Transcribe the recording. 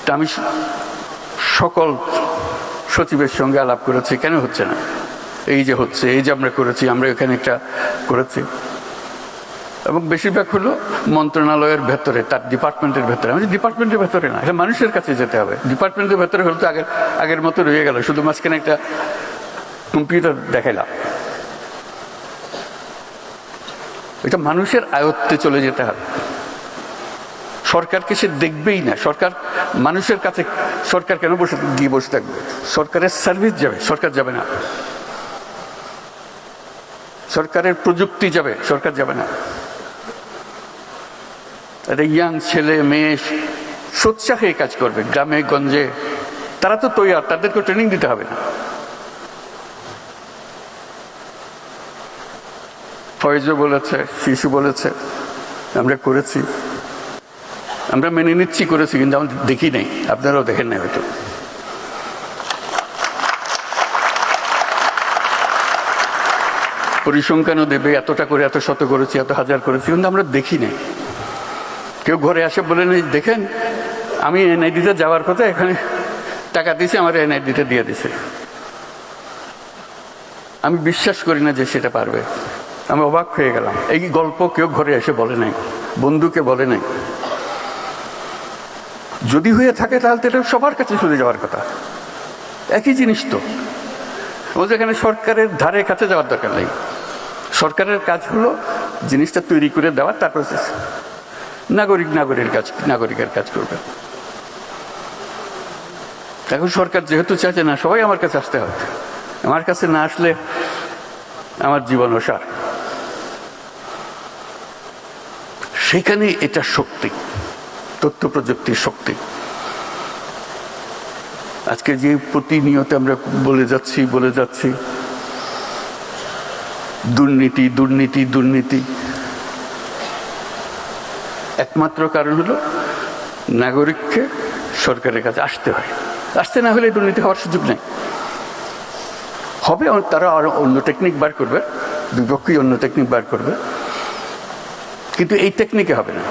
তা আমি সকল সচিবের সঙ্গে আলাপ করেছি, কেন হচ্ছে না, এই যে হচ্ছে, এই যে আমরা করেছি, আমরা এখানে একটা করেছি, এবং বেশিরভাগ হলো মন্ত্রণালয়ের ভেতরে, তার ডিপার্টমেন্টের ভেতরে। আমি ডিপার্টমেন্টের ভেতরে না, এটা মানুষের কাছে যেতে হবে। ডিপার্টমেন্টের ভেতরে হলে তো আগের মতো রয়ে গেল, শুধু মাঝখানে একটা কম্পিউটার দেখাইলাম। এটা মানুষের আয়ত্তে চলে যেতে হবে। সরকারকে সে দেখবেই না, সরকার মানুষের কাছে, সরকার কেন গিয়ে বসে থাকবে? সরকারের সার্ভিস যাবে, সরকার যাবে না। সরকারের প্রযুক্তি যাবে, সরকার যাবে না। ইয়াং ছেলে মেয়ে সোৎসাহে কাজ করবে গ্রামে গঞ্জে, তারা তো তৈরি, তাদেরকে ট্রেনিং দিতে হবে না। ফয়েজও বলেছে, শিশু বলেছে, আমরা করেছি, আমরা মেনে নিচ্ছি করেছি, কিন্তু আমরা দেখি নাই, আপনারাও দেখেন নাই হয়তো। পরিসংখ্যানও দেবে, এতটা করে, এত শত করেছি, এত হাজার করেছি, কিন্তু আমরা দেখি নাই। কেউ ঘরে আসে বলে নেই, দেখেন আমি এনআইডিতে যাওয়ার কথা, এখানে টাকা দিয়েছে, আমার এনআইডিতে দিয়ে দিছে। আমি বিশ্বাস করি না যে সেটা পারবে। আমি অবাক হয়ে গেলাম। এই গল্প কেউ ঘরে এসে বলে নাই, বন্ধুকে বলে নাই। যদি হয়ে থাকে তাহলে তো এটা সবার কাছে চলে যাওয়ার কথা। একই জিনিস তো, ও যেখানে সরকারের ধারে কাছে যাওয়ার দরকার নেই। সরকারের কাজ হলো জিনিসটা তৈরি করে দেওয়া, তারপর নাগরিকের কাজ করবে। এখন সরকার যেহেতু চাইছে না সবাই আমার কাছে আসতে হবে, আমার কাছে না আসলে আমার জীবন অসার। সেখানে এটা শক্তি, তথ্য প্রযুক্তির শক্তি। আজকে যে প্রতিনিয়ত আমরা বলে যাচ্ছি দুর্নীতি দুর্নীতি দুর্নীতি, একমাত্র কারণ হলো নাগরিককে সরকারের কাছে আসতে হয়। আসতে না হলে দুর্নীতি হওয়ার সুযোগ নেই। হবে, তারা আরো অন্য টেকনিক বার করবে, বিপক্ষী অন্য টেকনিক বার করবে, কিন্তু এই টেকনিকে হবে না।